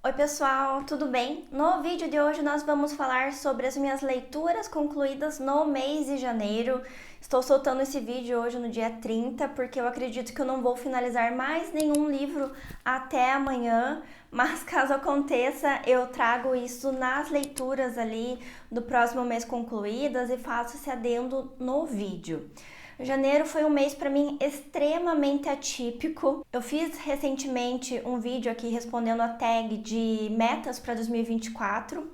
Oi pessoal, tudo bem? No vídeo de hoje nós vamos falar sobre as minhas leituras concluídas no mês de janeiro. Estou soltando esse vídeo hoje no dia 30 porque eu acredito que eu não vou finalizar mais nenhum livro até amanhã, mas caso aconteça eu trago isso nas leituras ali do próximo mês concluídas e faço esse adendo no vídeo. Janeiro foi um mês para mim extremamente atípico. Eu fiz recentemente um vídeo aqui respondendo a tag de metas para 2024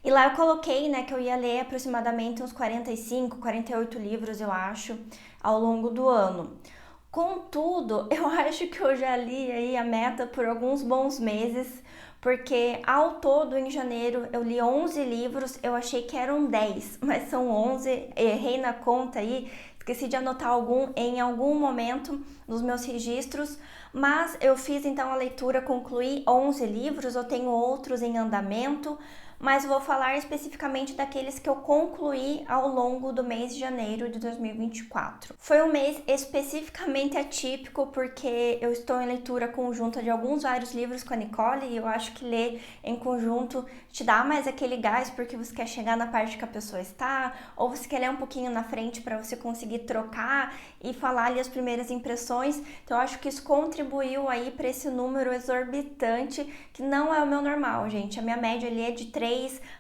e lá eu coloquei, que eu ia ler aproximadamente uns 45, 48 livros, eu acho, ao longo do ano. Contudo, eu acho que eu já li aí a meta por alguns bons meses, porque ao todo em janeiro eu li 11 livros, eu achei que eram 10, mas são 11, errei na conta aí, esqueci de anotar algum em algum momento nos meus registros, mas eu fiz então a leitura, concluí 11 livros, eu tenho outros em andamento, mas vou falar especificamente daqueles que eu concluí ao longo do mês de janeiro de 2024. Foi um mês especificamente atípico porque eu estou em leitura conjunta de vários livros com a Nicole e eu acho que ler em conjunto te dá mais aquele gás porque você quer chegar na parte que a pessoa está, ou você quer ler um pouquinho na frente para você conseguir trocar e falar ali as primeiras impressões. Então eu acho que isso contribuiu aí para esse número exorbitante que não é o meu normal, gente. A minha média ali é de 3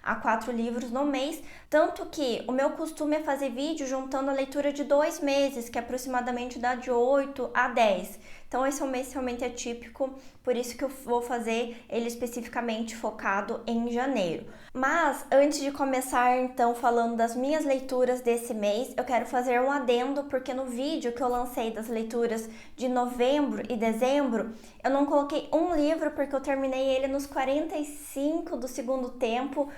a 4 livros no mês, tanto que o meu costume é fazer vídeo juntando a leitura de 2 meses, que aproximadamente dá de 8 a 10. Então esse é um mês realmente atípico, por isso que eu vou fazer ele especificamente focado em janeiro. Mas antes de começar então falando das minhas leituras desse mês, eu quero fazer um adendo, porque no vídeo que eu lancei das leituras de novembro e dezembro, eu não coloquei um livro porque eu terminei ele nos 45 do segundo tempo,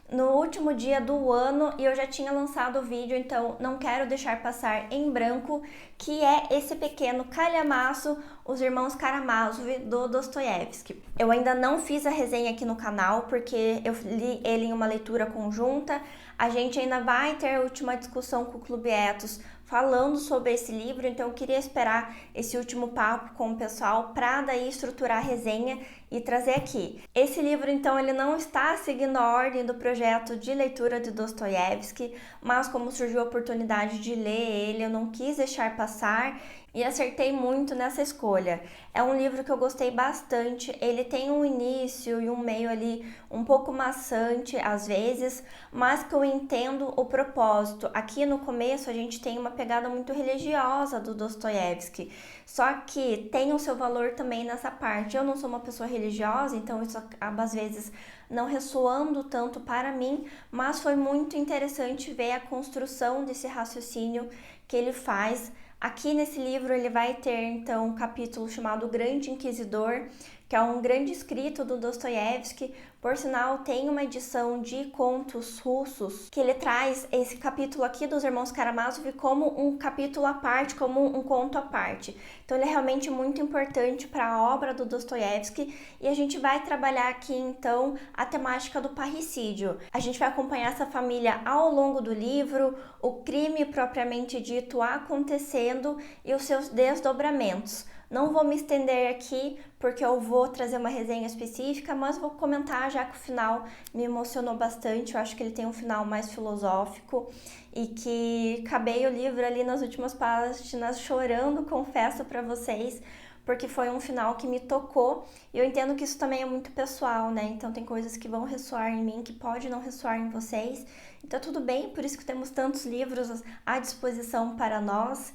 no último dia do ano, e eu já tinha lançado o vídeo, então não quero deixar passar em branco, que é esse pequeno calhamaço, Os Irmãos Karamazov, do Dostoiévski. Eu ainda não fiz a resenha aqui no canal, porque eu li ele em uma leitura conjunta. A gente ainda vai ter a última discussão com o Clube Etos falando sobre esse livro, então eu queria esperar esse último papo com o pessoal para daí estruturar a resenha e trazer aqui. Esse livro, então, ele não está seguindo a ordem do projeto de leitura de Dostoiévski, mas como surgiu a oportunidade de ler ele, eu não quis deixar passar e acertei muito nessa escolha. É um livro que eu gostei bastante, ele tem um início e um meio ali um pouco maçante às vezes, mas que eu entendo o propósito. Aqui no começo a gente tem uma pegada muito religiosa do Dostoiévski, só que tem o seu valor também nessa parte. Eu não sou uma pessoa religiosa, então isso acaba às vezes não ressoando tanto para mim, mas foi muito interessante ver a construção desse raciocínio que ele faz. Aqui nesse livro ele vai ter então um capítulo chamado Grande Inquisidor, que é um grande escrito do Dostoiévski. Por sinal, tem uma edição de contos russos que ele traz esse capítulo aqui dos Irmãos Karamazov como um capítulo à parte, como um conto à parte. Então ele é realmente muito importante para a obra do Dostoiévski e a gente vai trabalhar aqui então a temática do parricídio. A gente vai acompanhar essa família ao longo do livro, o crime propriamente dito acontecendo e os seus desdobramentos. Não vou me estender aqui porque eu vou trazer uma resenha específica, mas vou comentar já que o final me emocionou bastante. Eu acho que ele tem um final mais filosófico e que acabei o livro ali nas últimas páginas chorando, confesso para vocês, porque foi um final que me tocou e eu entendo que isso também é muito pessoal, né? Então tem coisas que vão ressoar em mim que pode não ressoar em vocês. Então tudo bem, por isso que temos tantos livros à disposição para nós.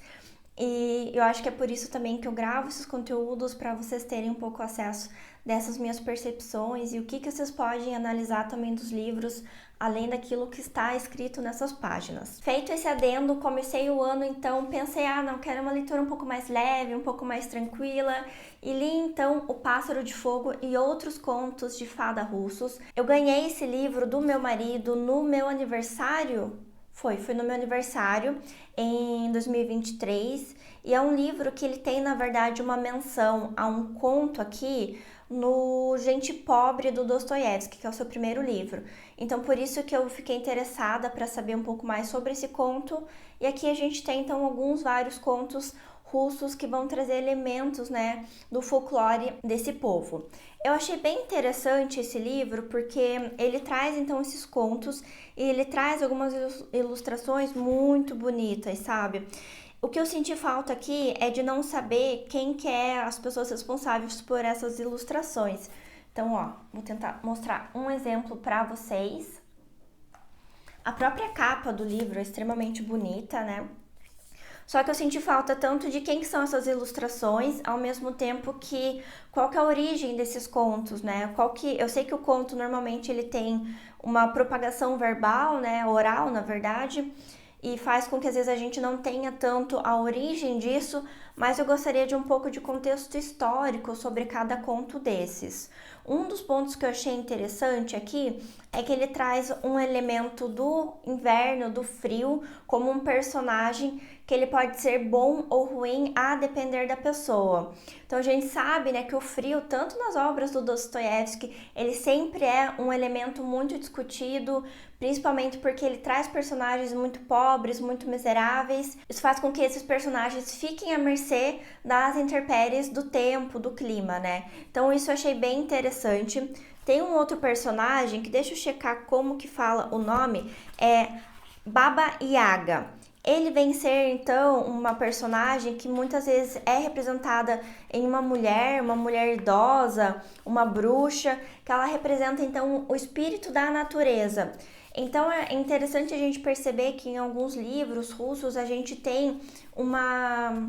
E eu acho que é por isso também que eu gravo esses conteúdos, para vocês terem um pouco acesso dessas minhas percepções e o que vocês podem analisar também dos livros, além daquilo que está escrito nessas páginas. Feito esse adendo, comecei o ano então, pensei, não, quero uma leitura um pouco mais leve, um pouco mais tranquila, e li então O Pássaro de Fogo e Outros Contos de Fada Russos. Eu ganhei esse livro do meu marido no meu aniversário. Foi no meu aniversário em 2023 e é um livro que ele tem, na verdade, uma menção a um conto aqui no Gente Pobre do Dostoiévski, que é o seu primeiro livro. Então, por isso que eu fiquei interessada para saber um pouco mais sobre esse conto. E aqui a gente tem, então, vários contos russos que vão trazer elementos, né, do folclore desse povo. Eu achei bem interessante esse livro porque ele traz então esses contos e ele traz algumas ilustrações muito bonitas, sabe? O que eu senti falta aqui é de não saber quem que é as pessoas responsáveis por essas ilustrações. Então, ó, vou tentar mostrar um exemplo para vocês. A própria capa do livro é extremamente bonita, né? Só que eu senti falta tanto de quem que são essas ilustrações, ao mesmo tempo que qual que é a origem desses contos, né? Eu sei que o conto normalmente ele tem uma propagação verbal, né, oral, na verdade, e faz com que às vezes a gente não tenha tanto a origem disso, mas eu gostaria de um pouco de contexto histórico sobre cada conto desses. Um dos pontos que eu achei interessante aqui é que ele traz um elemento do inverno, do frio, como um personagem que ele pode ser bom ou ruim a depender da pessoa. Então a gente sabe, né, que o frio, tanto nas obras do Dostoiévski, ele sempre é um elemento muito discutido, principalmente porque ele traz personagens muito pobres, muito miseráveis. Isso faz com que esses personagens fiquem à mercê das intempéries do tempo, do clima, né? Então isso eu achei bem interessante. Tem um outro personagem que deixa eu checar como que fala o nome, é Baba Yaga. Ele vem ser, então, uma personagem que muitas vezes é representada em uma mulher idosa, uma bruxa, que ela representa, então, o espírito da natureza. Então, é interessante a gente perceber que em alguns livros russos a gente tem uma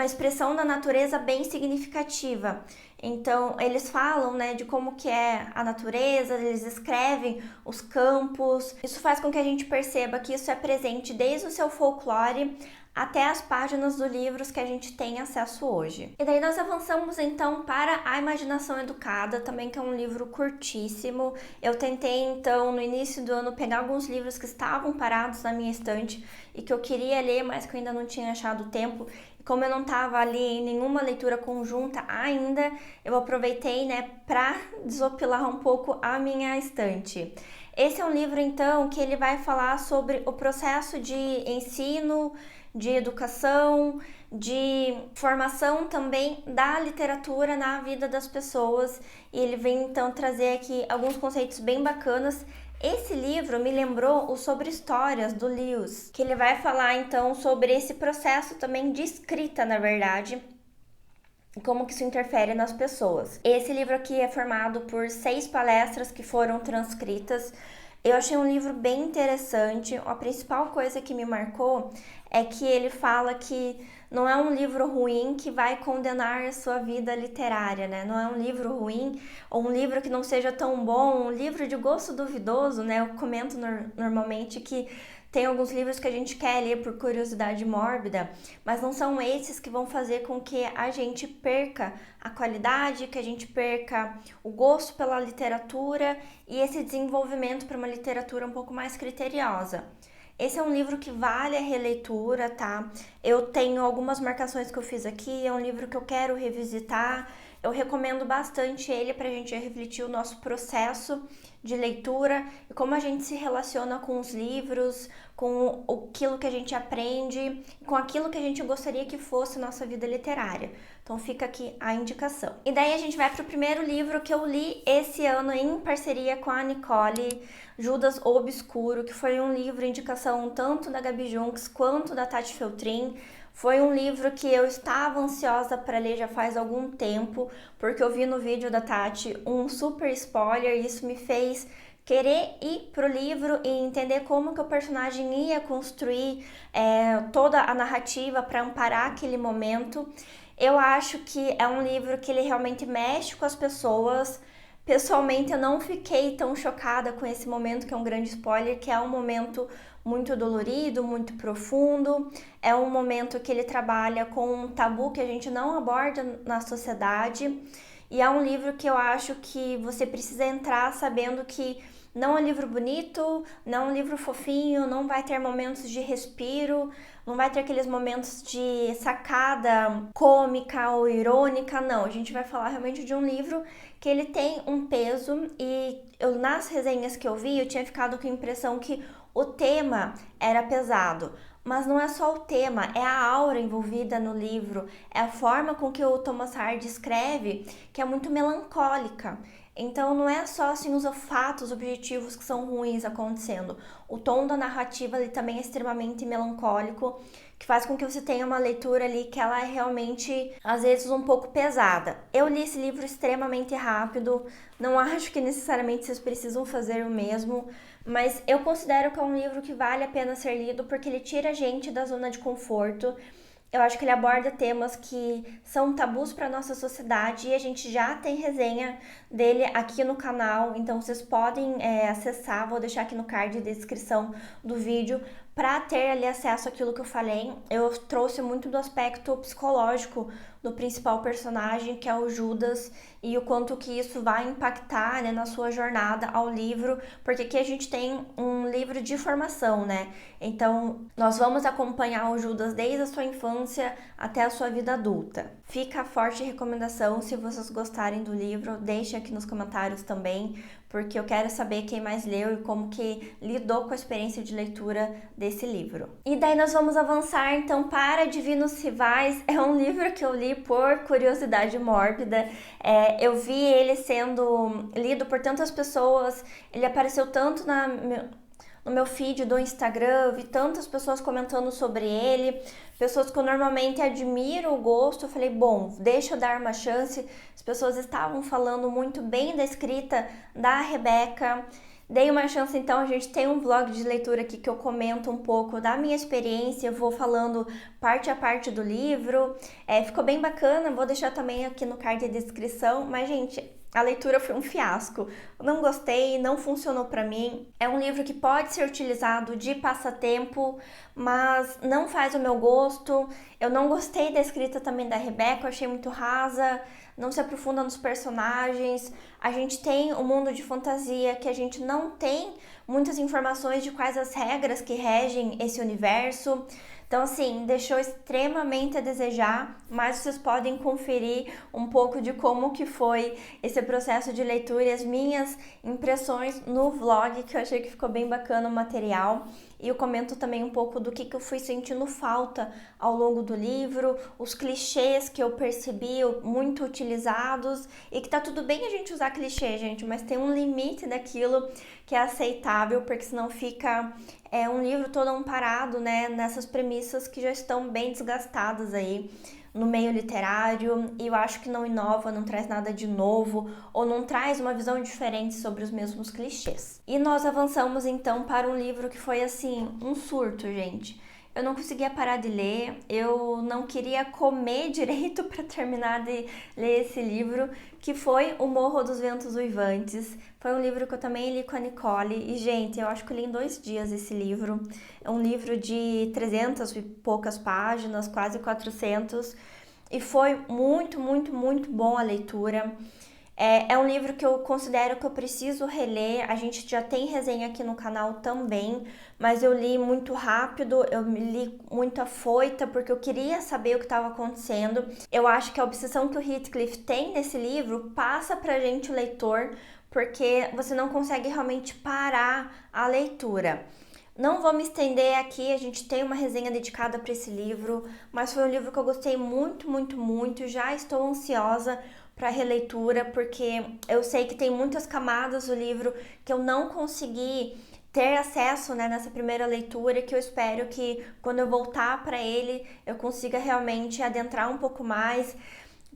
expressão da natureza bem significativa. Então, eles falam, né, de como que é a natureza, eles escrevem os campos. Isso faz com que a gente perceba que isso é presente desde o seu folclore até as páginas dos livros que a gente tem acesso hoje. E daí nós avançamos então para A Imaginação Educada, também que é um livro curtíssimo. Eu tentei então no início do ano pegar alguns livros que estavam parados na minha estante e que eu queria ler, mas que eu ainda não tinha achado tempo. E como eu não estava ali em nenhuma leitura conjunta ainda, eu aproveitei, né, para desopilar um pouco a minha estante. Esse é um livro então que ele vai falar sobre o processo de ensino, de educação, de formação também da literatura na vida das pessoas, e ele vem então trazer aqui alguns conceitos bem bacanas. Esse livro me lembrou o Sobre Histórias, do Lewis, que ele vai falar então sobre esse processo também de escrita, na verdade, e como que isso interfere nas pessoas. Esse livro aqui é formado por 6 palestras que foram transcritas. Eu achei um livro bem interessante. A principal coisa que me marcou é que ele fala que não é um livro ruim que vai condenar a sua vida literária, né? Não é um livro ruim ou um livro que não seja tão bom, um livro de gosto duvidoso, né? Eu comento normalmente que tem alguns livros que a gente quer ler por curiosidade mórbida, mas não são esses que vão fazer com que a gente perca a qualidade, que a gente perca o gosto pela literatura e esse desenvolvimento para uma literatura um pouco mais criteriosa. Esse é um livro que vale a releitura, tá? Eu tenho algumas marcações que eu fiz aqui, é um livro que eu quero revisitar. Eu recomendo bastante ele para a gente refletir o nosso processo de leitura e como a gente se relaciona com os livros, com aquilo que a gente aprende, com aquilo que a gente gostaria que fosse nossa vida literária. Então fica aqui a indicação. E daí a gente vai para o primeiro livro que eu li esse ano em parceria com a Nicole, Judas Obscuro, que foi um livro indicação tanto da Gabi Junks quanto da Tati Feltrin. Foi um livro que eu estava ansiosa para ler já faz algum tempo, porque eu vi no vídeo da Tati um super spoiler e isso me fez querer ir pro livro e entender como que o personagem ia construir toda a narrativa para amparar aquele momento. Eu acho que é um livro que ele realmente mexe com as pessoas. Pessoalmente, eu não fiquei tão chocada com esse momento, que é um grande spoiler, que é um momento muito dolorido, muito profundo. É um momento que ele trabalha com um tabu que a gente não aborda na sociedade. E é um livro que eu acho que você precisa entrar sabendo que não é um livro bonito, não é um livro fofinho, não vai ter momentos de respiro, não vai ter aqueles momentos de sacada cômica ou irônica, não. A gente vai falar realmente de um livro que ele tem um peso e nas resenhas que eu vi, eu tinha ficado com a impressão que o tema era pesado, mas não é só o tema, é a aura envolvida no livro, é a forma com que o Thomas Hardy escreve, que é muito melancólica. Então não é só assim os fatos objetivos que são ruins acontecendo. O tom da narrativa ali também é extremamente melancólico, que faz com que você tenha uma leitura ali que ela é realmente, às vezes, um pouco pesada. Eu li esse livro extremamente rápido, não acho que necessariamente vocês precisam fazer o mesmo, mas eu considero que é um livro que vale a pena ser lido porque ele tira a gente da zona de conforto. Eu acho que ele aborda temas que são tabus para nossa sociedade e a gente já tem resenha dele aqui no canal, então vocês podem acessar, vou deixar aqui no card de descrição do vídeo para ter ali acesso àquilo que eu falei. Eu trouxe muito do aspecto psicológico do principal personagem, que é o Judas, e o quanto que isso vai impactar, né, na sua jornada ao livro, porque aqui a gente tem um livro de formação, né? Então, nós vamos acompanhar o Judas desde a sua infância até a sua vida adulta. Fica a forte recomendação, se vocês gostarem do livro, deixem aqui nos comentários também, porque eu quero saber quem mais leu e como que lidou com a experiência de leitura desse livro. E daí nós vamos avançar então para Divinos Rivais. É um livro que eu li por curiosidade mórbida. Eu vi ele sendo lido por tantas pessoas, ele apareceu tanto no meu feed do Instagram, eu vi tantas pessoas comentando sobre ele, pessoas que eu normalmente admiro o gosto. Eu falei, bom, deixa eu dar uma chance. As pessoas estavam falando muito bem da escrita da Rebeca. Dei uma chance, então. A gente tem um vlog de leitura aqui que eu comento um pouco da minha experiência, eu vou falando parte a parte do livro. Ficou bem bacana, vou deixar também aqui no card de descrição, mas, gente, a leitura foi um fiasco. Eu não gostei, não funcionou pra mim. É um livro que pode ser utilizado de passatempo, mas não faz o meu gosto. Eu não gostei da escrita também da Rebeca, eu achei muito rasa, não se aprofunda nos personagens. A gente tem um mundo de fantasia que a gente não tem muitas informações de quais as regras que regem esse universo. Então, assim, deixou extremamente a desejar, mas vocês podem conferir um pouco de como que foi esse processo de leitura e as minhas impressões no vlog, que eu achei que ficou bem bacana o material. E eu comento também um pouco do que eu fui sentindo falta ao longo do livro, os clichês que eu percebi muito utilizados, e que tá tudo bem a gente usar clichê, gente, mas tem um limite daquilo que é aceitável, porque senão fica um livro todo amparado, né, nessas premissas que já estão bem desgastadas aí no meio literário, e eu acho que não inova, não traz nada de novo, ou não traz uma visão diferente sobre os mesmos clichês. E nós avançamos então para um livro que foi assim, um surto, gente. Eu não conseguia parar de ler, eu não queria comer direito para terminar de ler esse livro, que foi O Morro dos Ventos Uivantes. Foi um livro que eu também li com a Nicole, e, gente, eu acho que eu li em 2 dias esse livro. É um livro de 300 e poucas páginas, quase 400, e foi muito, muito, muito bom a leitura. É um livro que eu considero que eu preciso reler. A gente já tem resenha aqui no canal também, mas eu li muito rápido, eu li muito afoita, porque eu queria saber o que estava acontecendo. Eu acho que a obsessão que o Heathcliff tem nesse livro passa pra gente, o leitor, porque você não consegue realmente parar a leitura. Não vou me estender aqui, a gente tem uma resenha dedicada para esse livro, mas foi um livro que eu gostei muito, muito, muito. Já estou ansiosa para releitura, porque eu sei que tem muitas camadas do livro que eu não consegui ter acesso, né, nessa primeira leitura, que eu espero que quando eu voltar para ele eu consiga realmente adentrar um pouco mais,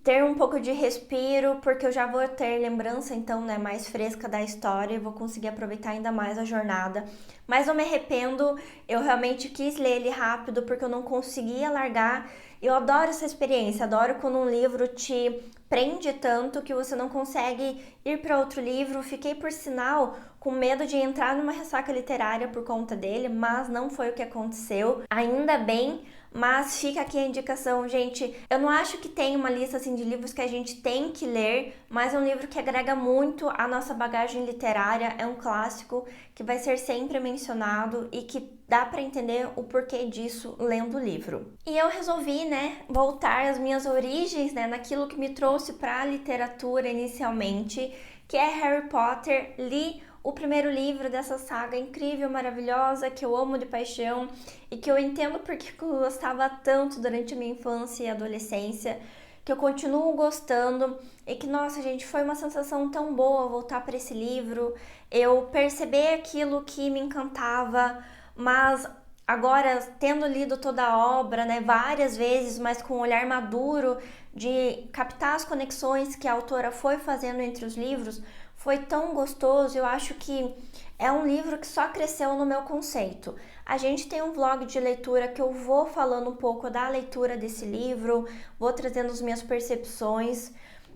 ter um pouco de respiro, porque eu já vou ter lembrança, então, né, mais fresca da história, e vou conseguir aproveitar ainda mais a jornada. Mas não me arrependo, eu realmente quis ler ele rápido, porque eu não conseguia largar. Eu adoro essa experiência, adoro quando um livro te prende tanto que você não consegue ir para outro livro. Fiquei, por sinal, com medo de entrar numa ressaca literária por conta dele, mas não foi o que aconteceu, ainda bem. Mas fica aqui a indicação, gente. Eu não acho que tem uma lista assim de livros que a gente tem que ler, mas é um livro que agrega muito à nossa bagagem literária. É um clássico que vai ser sempre mencionado e que dá para entender o porquê disso lendo o livro. E eu resolvi, né, voltar às minhas origens, né, naquilo que me trouxe para a literatura inicialmente, que é Harry Potter. Li o primeiro livro dessa saga incrível, maravilhosa, que eu amo de paixão e que eu entendo porque eu gostava tanto durante a minha infância e adolescência, que eu continuo gostando e que, nossa, gente, foi uma sensação tão boa voltar para esse livro, eu perceber aquilo que me encantava, mas agora, tendo lido toda a obra, né, várias vezes, mas com um olhar maduro de captar as conexões que a autora foi fazendo entre os livros, foi tão gostoso. Eu acho que é um livro que só cresceu no meu conceito. A gente tem um vlog de leitura que eu vou falando um pouco da leitura desse livro, vou trazendo as minhas percepções,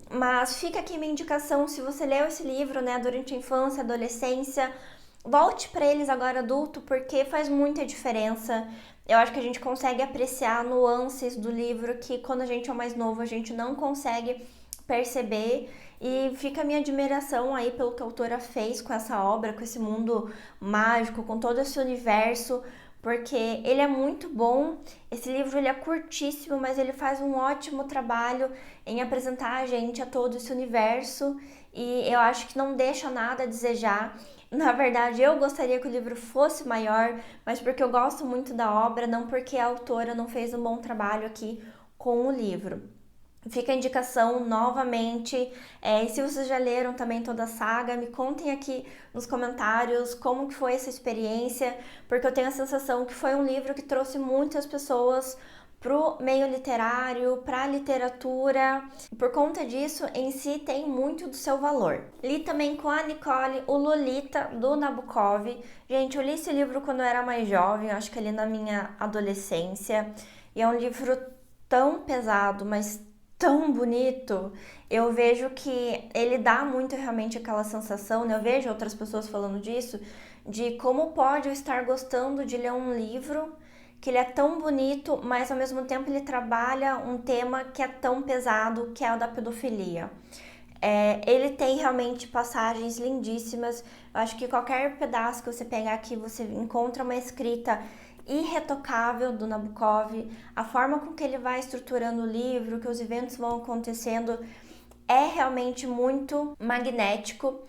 mas fica aqui minha indicação, se você leu esse livro, né, durante a infância, adolescência, volte para eles agora adulto, porque faz muita diferença. Eu acho que a gente consegue apreciar nuances do livro que quando a gente é mais novo a gente não consegue perceber. E fica a minha admiração aí pelo que a autora fez com essa obra, com esse mundo mágico, com todo esse universo, porque ele é muito bom. Esse livro ele é curtíssimo, mas ele faz um ótimo trabalho em apresentar a gente a todo esse universo e eu acho que não deixa nada a desejar. Na verdade, eu gostaria que o livro fosse maior, mas porque eu gosto muito da obra, não porque a autora não fez um bom trabalho aqui com o livro. Fica a indicação novamente, e se vocês já leram também toda a saga, me contem aqui nos comentários como que foi essa experiência, porque eu tenho a sensação que foi um livro que trouxe muitas pessoas pro meio literário, pra literatura. Por conta disso, em si tem muito do seu valor. Li também com a Nicole o Lolita, do Nabokov. Gente, eu li esse livro quando eu era mais jovem, acho que ali na minha adolescência, e é um livro tão pesado, mas tão bonito. Eu vejo que ele dá muito realmente aquela sensação, né? Eu vejo outras pessoas falando disso, de como pode eu estar gostando de ler um livro que ele é tão bonito, mas ao mesmo tempo ele trabalha um tema que é tão pesado, que é o da pedofilia. Ele tem realmente passagens lindíssimas. Eu acho que qualquer pedaço que você pegar aqui, você encontra uma escrita irretocável do Nabokov. A forma com que ele vai estruturando o livro, que os eventos vão acontecendo, é realmente muito magnético.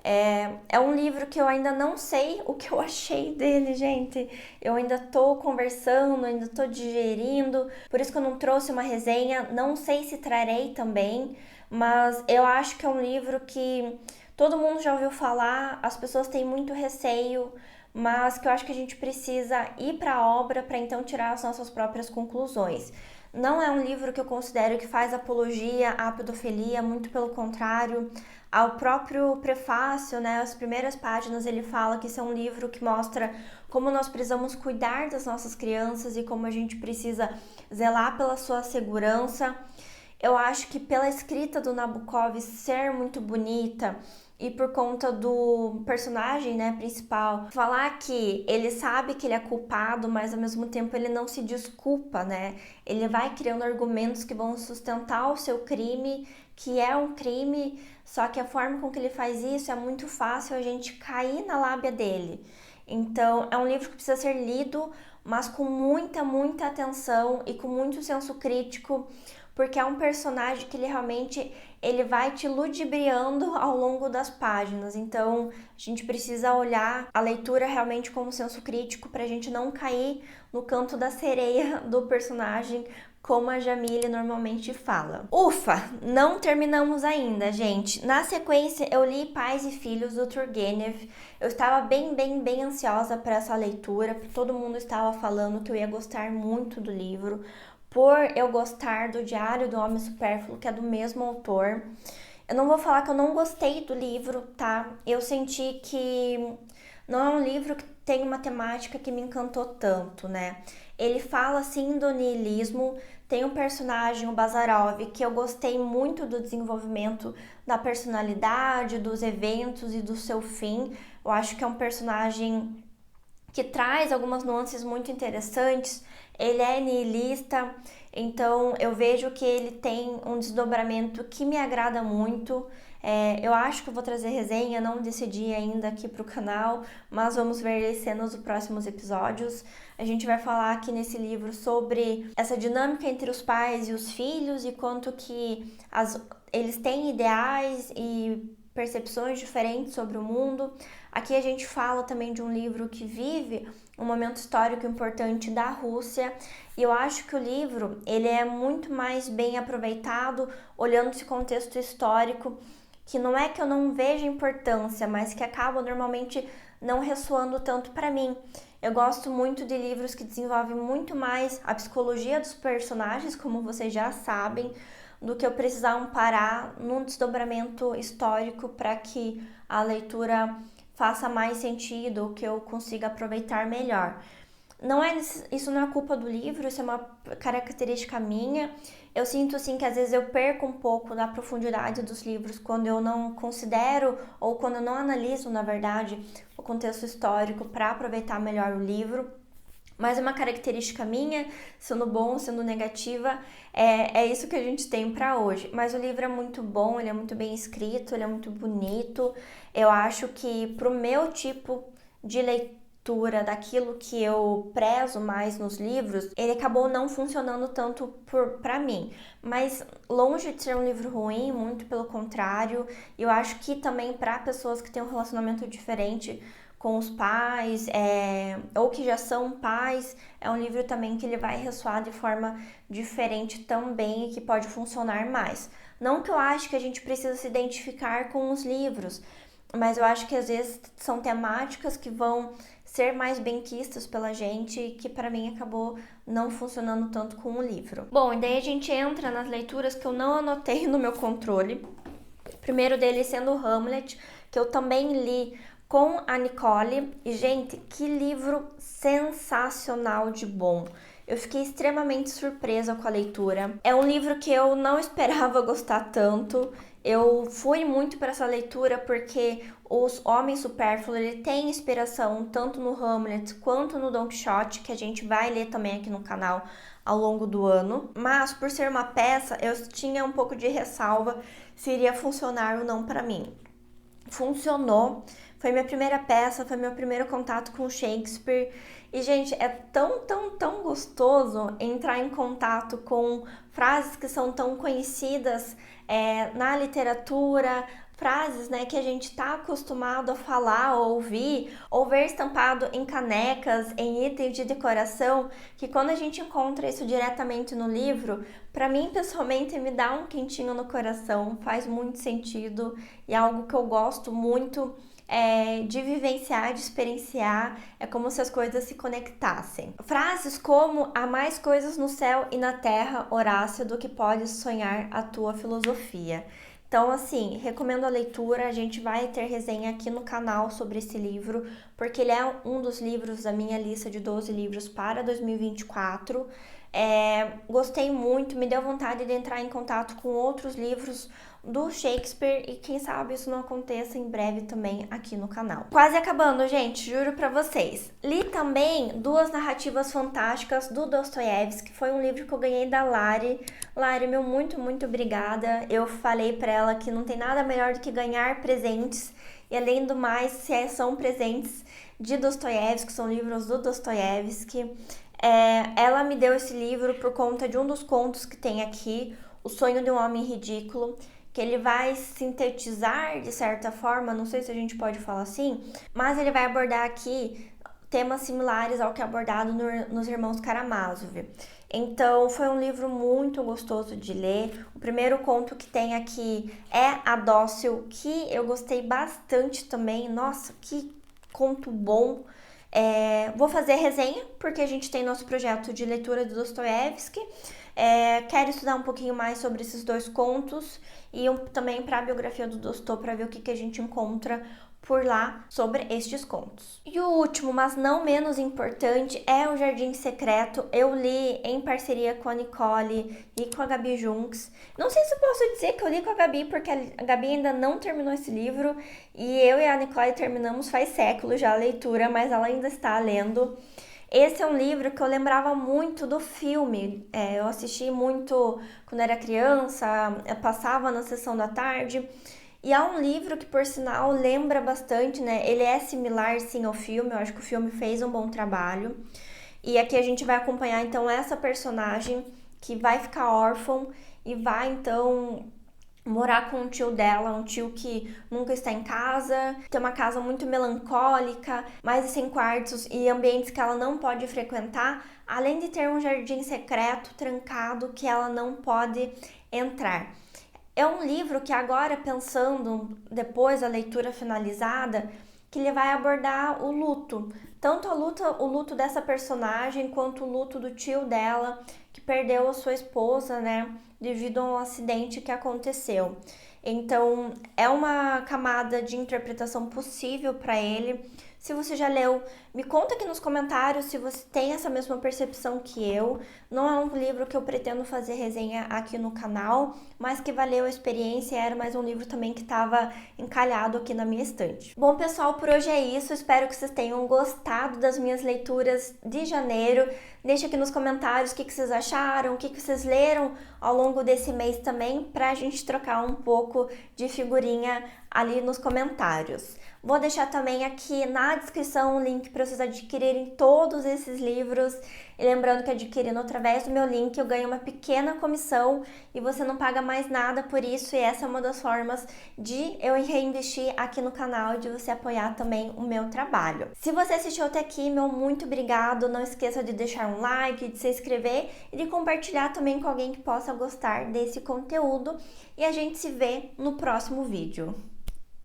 É um livro que eu ainda não sei o que eu achei dele, gente. Eu ainda tô conversando, ainda tô digerindo, por isso que eu não trouxe uma resenha. Não sei se trarei também, mas eu acho que é um livro que todo mundo já ouviu falar, as pessoas têm muito receio, mas que eu acho que a gente precisa ir para a obra para então tirar as nossas próprias conclusões. Não é um livro que eu considero que faz apologia à pedofilia, muito pelo contrário. Ao próprio prefácio, né, as primeiras páginas, ele fala que isso é um livro que mostra como nós precisamos cuidar das nossas crianças e como a gente precisa zelar pela sua segurança. Eu acho que pela escrita do Nabokov ser muito bonita e por conta do personagem, né, principal, falar que ele sabe que ele é culpado, mas ao mesmo tempo ele não se desculpa, né? Ele vai criando argumentos que vão sustentar o seu crime, que é um crime, só que a forma com que ele faz isso é muito fácil a gente cair na lábia dele. Então, é um livro que precisa ser lido, mas com muita, muita atenção e com muito senso crítico, porque é um personagem que ele vai te ludibriando ao longo das páginas. Então, a gente precisa olhar a leitura realmente como senso crítico para a gente não cair no canto da sereia do personagem, como a Jamile normalmente fala. Ufa, não terminamos ainda, gente. Na sequência, eu li Pais e Filhos, do Turgenev. Eu estava bem ansiosa para essa leitura, todo mundo estava falando que eu ia gostar muito do livro, por eu gostar do Diário do Homem Supérfluo, que é do mesmo autor. Eu não vou falar que eu não gostei do livro, tá? Eu senti que não é um livro que tem uma temática que me encantou tanto, né? Ele fala, sim, do niilismo. Tem um personagem, o Bazarov, que eu gostei muito do desenvolvimento da personalidade, dos eventos e do seu fim. Eu acho que é um personagem que traz algumas nuances muito interessantes. Ele é niilista, então eu vejo que ele tem um desdobramento que me agrada muito. Eu acho que eu vou trazer resenha, não decidi ainda aqui pro canal, mas vamos ver as cenas dos próximos episódios. A gente vai falar aqui nesse livro sobre essa dinâmica entre os pais e os filhos e quanto que eles têm ideais e percepções diferentes sobre o mundo. Aqui a gente fala também de um livro que vive um momento histórico importante da Rússia, e eu acho que o livro ele é muito mais bem aproveitado olhando esse contexto histórico, que não é que eu não vejo importância, mas que acaba normalmente não ressoando tanto para mim. Eu gosto muito de livros que desenvolvem muito mais a psicologia dos personagens, como vocês já sabem, do que eu precisar amparar num desdobramento histórico para que a leitura faça mais sentido, que eu consiga aproveitar melhor. Isso não é culpa do livro, isso é uma característica minha. Eu sinto assim que às vezes eu perco um pouco da profundidade dos livros quando eu não considero ou quando eu não analiso, na verdade, o contexto histórico para aproveitar melhor o livro. Mas é uma característica minha, sendo bom, sendo negativa, é isso que a gente tem para hoje. Mas o livro é muito bom, ele é muito bem escrito, ele é muito bonito. Eu acho que pro meu tipo de leitura, daquilo que eu prezo mais nos livros, ele acabou não funcionando tanto para mim. Mas longe de ser um livro ruim, muito pelo contrário, eu acho que também para pessoas que têm um relacionamento diferente com os pais, ou que já são pais, é um livro também que ele vai ressoar de forma diferente também e que pode funcionar mais. Não que eu acho que a gente precisa se identificar com os livros, mas eu acho que às vezes são temáticas que vão ser mais benquistas pela gente e que para mim acabou não funcionando tanto com o livro. Bom, e daí a gente entra nas leituras que eu não anotei no meu controle. O primeiro deles sendo o Hamlet, que eu também li com a Nicole, e gente, que livro sensacional de bom. Eu fiquei extremamente surpresa com a leitura. É um livro que eu não esperava gostar tanto. Eu fui muito para essa leitura porque os Homens Supérfluos ele tem inspiração tanto no Hamlet quanto no Don Quixote, que a gente vai ler também aqui no canal ao longo do ano. Mas por ser uma peça, eu tinha um pouco de ressalva se iria funcionar ou não para mim. Funcionou. Foi minha primeira peça, foi meu primeiro contato com Shakespeare. E, gente, é tão gostoso entrar em contato com frases que são tão conhecidas na literatura, frases, né, que a gente está acostumado a falar ou ouvir, ou ver estampado em canecas, em itens de decoração, que quando a gente encontra isso diretamente no livro, para mim, pessoalmente, me dá um quentinho no coração, faz muito sentido e é algo que eu gosto muito de vivenciar, de experienciar, é como se as coisas se conectassem. Frases como: há mais coisas no céu e na terra, Horácio, do que podes sonhar a tua filosofia. Então, assim, recomendo a leitura, a gente vai ter resenha aqui no canal sobre esse livro, porque ele é um dos livros da minha lista de 12 livros para 2024. Gostei muito, me deu vontade de entrar em contato com outros livros do Shakespeare e quem sabe isso não aconteça em breve também aqui no canal. Quase acabando, gente, juro pra vocês. Li também 2 narrativas fantásticas do Dostoiévski, que foi um livro que eu ganhei da Lari. Lari, meu muito obrigada. Eu falei pra ela que não tem nada melhor do que ganhar presentes e além do mais, são presentes de Dostoiévski, são livros do Dostoiévski. Ela me deu esse livro por conta de um dos contos que tem aqui, O Sonho de um Homem Ridículo, que ele vai sintetizar de certa forma, não sei se a gente pode falar assim, mas ele vai abordar aqui temas similares ao que é abordado nos Irmãos Karamazov. Então, foi um livro muito gostoso de ler. O primeiro conto que tem aqui é A Dócil, que eu gostei bastante também. Nossa, que conto bom! Vou fazer resenha, porque a gente tem nosso projeto de leitura de Dostoiévski. Quero estudar um pouquinho mais sobre esses 2 contos e também para a biografia do Dostô, para ver o que a gente encontra por lá sobre estes contos. E o último, mas não menos importante, é O Jardim Secreto. Eu li em parceria com a Nicole e com a Gabi Junks. Não sei se eu posso dizer que eu li com a Gabi, porque a Gabi ainda não terminou esse livro e eu e a Nicole terminamos faz séculos já a leitura, mas ela ainda está lendo. Esse é um livro que eu lembrava muito do filme. Eu assisti muito quando era criança, eu passava na sessão da tarde. E é um livro que, por sinal, lembra bastante, né? Ele é similar, sim, ao filme. Eu acho que o filme fez um bom trabalho. E aqui a gente vai acompanhar, então, essa personagem que vai ficar órfã e vai, então, morar com um tio dela, um tio que nunca está em casa, tem uma casa muito melancólica, mais de 100 quartos e ambientes que ela não pode frequentar, além de ter um jardim secreto, trancado, que ela não pode entrar. É um livro que agora, pensando depois da leitura finalizada, que ele vai abordar o luto, tanto o luto dessa personagem quanto o luto do tio dela, que perdeu a sua esposa, né, devido a um acidente que aconteceu. Então, é uma camada de interpretação possível para ele. Se você já leu, me conta aqui nos comentários se você tem essa mesma percepção que eu. Não é um livro que eu pretendo fazer resenha aqui no canal, mas que valeu a experiência, era mais um livro também que estava encalhado aqui na minha estante. Bom, pessoal, por hoje é isso. Espero que vocês tenham gostado das minhas leituras de janeiro. Deixa aqui nos comentários o que vocês acharam, o que vocês leram ao longo desse mês também, para a gente trocar um pouco de figurinha ali nos comentários. Vou deixar também aqui na descrição o link para vocês adquirirem todos esses livros. E lembrando que adquirindo através do meu link eu ganho uma pequena comissão e você não paga mais nada por isso. E essa é uma das formas de eu reinvestir aqui no canal e de você apoiar também o meu trabalho. Se você assistiu até aqui, meu muito obrigado. Não esqueça de deixar um like, de se inscrever e de compartilhar também com alguém que possa gostar desse conteúdo. E a gente se vê no próximo vídeo.